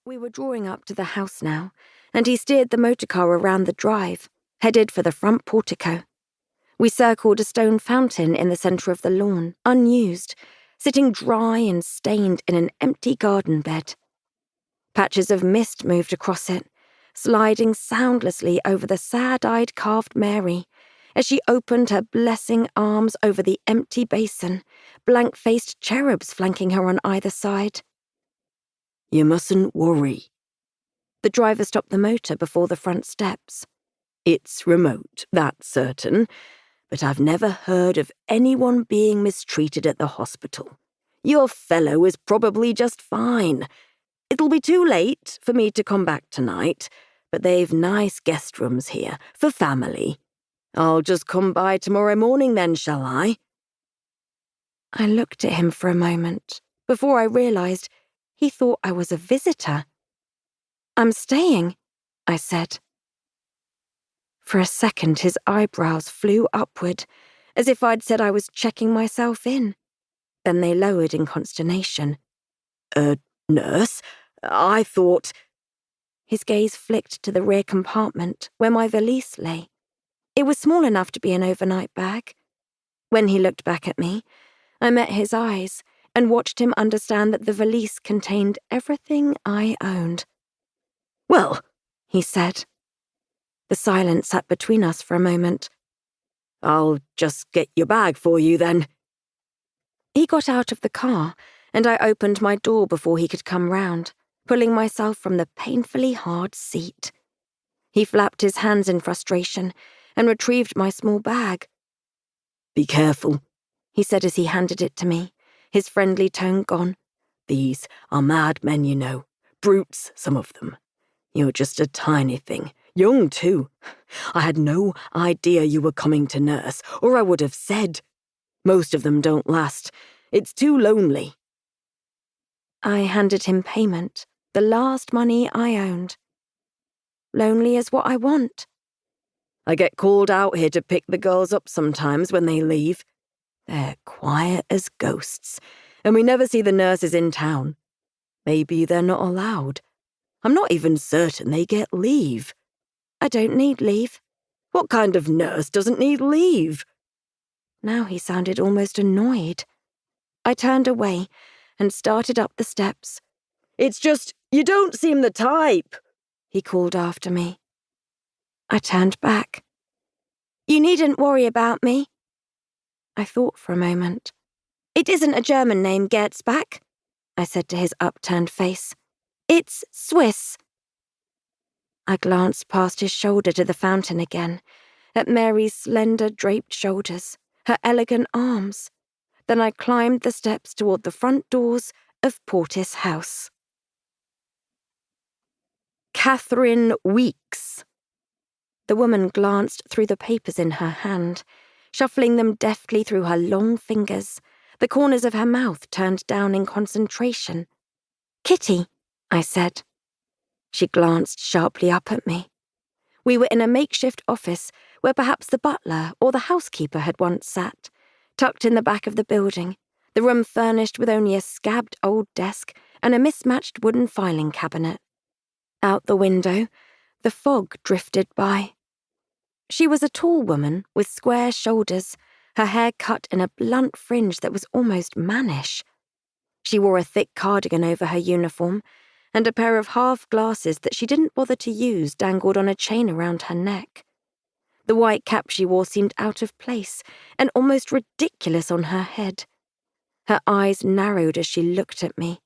We were drawing up to the house now, and he steered the motorcar around the drive, headed for the front portico. We circled a stone fountain in the centre of the lawn, unused, sitting dry and stained in an empty garden bed. Patches of mist moved across it, sliding soundlessly over the sad-eyed carved Mary as she opened her blessing arms over the empty basin, blank-faced cherubs flanking her on either side. "You mustn't worry." The driver stopped the motor before the front steps. "It's remote, that's certain, but I've never heard of anyone being mistreated at the hospital. Your fellow is probably just fine. It'll be too late for me to come back tonight, but they've nice guest rooms here, for family. I'll just come by tomorrow morning then, shall I?" I looked at him for a moment, before I realised he thought I was a visitor. "I'm staying," I said. For a second, his eyebrows flew upward, as if I'd said I was checking myself in. Then they lowered in consternation. Nurse? I thought..." His gaze flicked to the rear compartment, where my valise lay. It was small enough to be an overnight bag. When he looked back at me, I met his eyes and watched him understand that the valise contained everything I owned. "Well," he said. The silence sat between us for a moment. "I'll just get your bag for you then." He got out of the car, and I opened my door before he could come round, pulling myself from the painfully hard seat. He flapped his hands in frustration and retrieved my small bag. "Be careful," he said as he handed it to me, his friendly tone gone. "These are madmen, you know. Brutes, some of them. You're just a tiny thing. Young, too. I had no idea you were coming to nurse, or I would have said. Most of them don't last. It's too lonely." I handed him payment, the last money I owned. "Lonely is what I want." "I get called out here to pick the girls up sometimes when they leave. They're quiet as ghosts, and we never see the nurses in town. Maybe they're not allowed. I'm not even certain they get leave." "I don't need leave." "What kind of nurse doesn't need leave?" Now he sounded almost annoyed. I turned away and started up the steps. "It's just, you don't seem the type," he called after me. I turned back. "You needn't worry about me." I thought for a moment. "It isn't a German name, Gerzbach," I said to his upturned face. "It's Swiss." I glanced past his shoulder to the fountain again, at Mary's slender draped shoulders, her elegant arms. Then I climbed the steps toward the front doors of Portis House. Catherine Weeks. The woman glanced through the papers in her hand, shuffling them deftly through her long fingers, the corners of her mouth turned down in concentration. "Kitty," I said. She glanced sharply up at me. We were in a makeshift office where perhaps the butler or the housekeeper had once sat, tucked in the back of the building, the room furnished with only a scabbed old desk and a mismatched wooden filing cabinet. Out the window, the fog drifted by. She was a tall woman with square shoulders, her hair cut in a blunt fringe that was almost mannish. She wore a thick cardigan over her uniform, and a pair of half glasses that she didn't bother to use dangled on a chain around her neck. The white cap she wore seemed out of place and almost ridiculous on her head. Her eyes narrowed as she looked at me.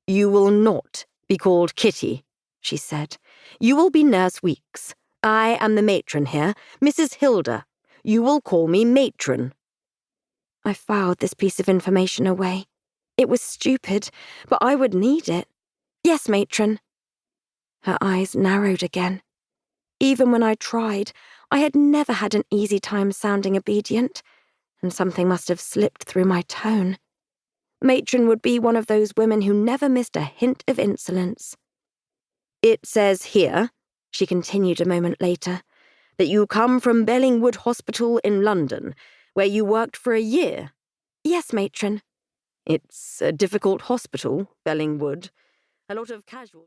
"You will not be called Kitty," she said. "You will be Nurse Weeks. I am the matron here, Mrs. Hilda. You will call me matron." I filed this piece of information away. It was stupid, but I would need it. "Yes, matron." Her eyes narrowed again. Even when I tried, I had never had an easy time sounding obedient, and something must have slipped through my tone. Matron would be one of those women who never missed a hint of insolence. "It says here," she continued a moment later, "that you come from Bellingwood Hospital in London, where you worked for a year." "Yes, matron." "It's a difficult hospital, Bellingwood. A lot of casual..."